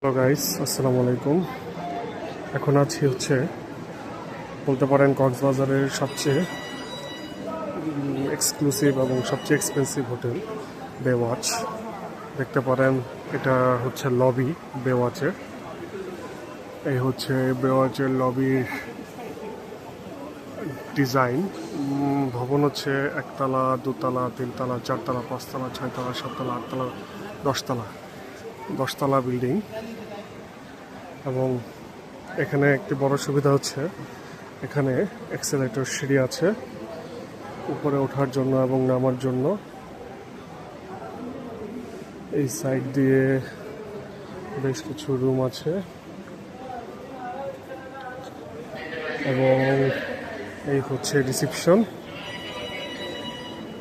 Hello guys, আসসালামু আলাইকুম। এখন আছি বলতে পারেন কক্সবাজারের সবচেয়ে এক্সক্লুসিভ এবং সবচেয়ে এক্সপেন্সিভ হোটেল বেওয়াচ। দেখতে পারেন এটা লবি বেওয়াচের। এই বেওয়াচের লবির ডিজাইন। ভবন একতলা, দোতলা, তিনতলা, চারতলা, পাঁচতলা, ছয়তলা, সাততলা, আটতলা, দশতলা বিল্ডিং। এবং এখানে একটি বড় সুবিধা এখানে এক্সেলেটর সিঁড়ি আছে উপরে ওঠার জন্য এবং নামার জন্য। এই সাইড দিয়ে বেশ কিছু রুম আছে এবং এই রিসেপশন।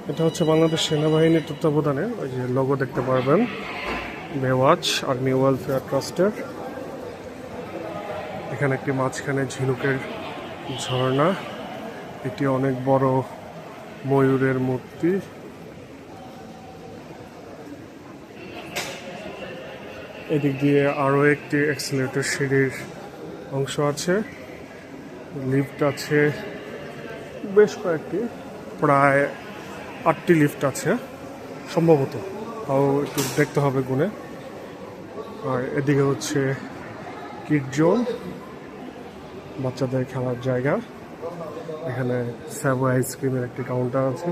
এটা বাংলাদেশ সেনাবাহিনীর তত্ত্বাবধানে। ওই যে লোগো দেখতে পারবেন, বেওয়াচ আর্মি ওয়েলফেয়ার ট্রাস্টের। এখানে একটি মাঝখানে ঝিনুকের ঝর্ণা, একটি অনেক বড় ময়ূরের মূর্তি। এদিক দিয়ে আরও একটি এক্সেলেটর সিঁড়ির অংশ আছে, লিফট আছে বেশ কয়েকটি, প্রায় 8টি লিফট আছে সম্ভবত, তাও একটু দেখতে হবে গুনে। আর এদিকে কিড জোন, বাচ্চাদের খেলার জায়গা। এখানে স্যাভো আইসক্রিমের একটি কাউন্টার আছে।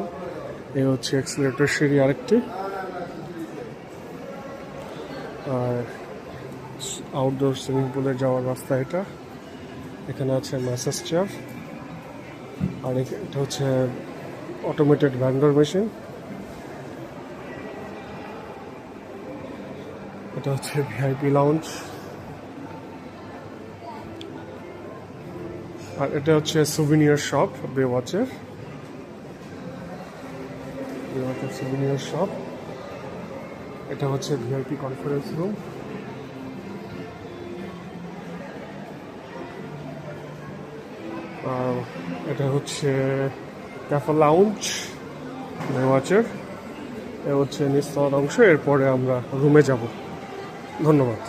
এই এক্সেলেটর সিঁড়ি আরেকটি। আর আউটডোর সুইমিং পুলে যাওয়ার রাস্তা এটা। এখানে আছে ম্যাসাজ চেয়ার। আর এটা অটোমেটেড ভ্যান্ডার মেশিন। এটা ভিআইপি লাউঞ্জ। আর এটা সুভিনিয়ার শপ বেওয়াচের। Souvenir shop. এটা ভিআইপি কনফারেন্স রুম। আর এটা ক্যাফে লাউঞ্জ বেওয়াচের। এ নিচতলার অংশ। এরপরে আমরা রুমে যাব। ধন্যবাদ।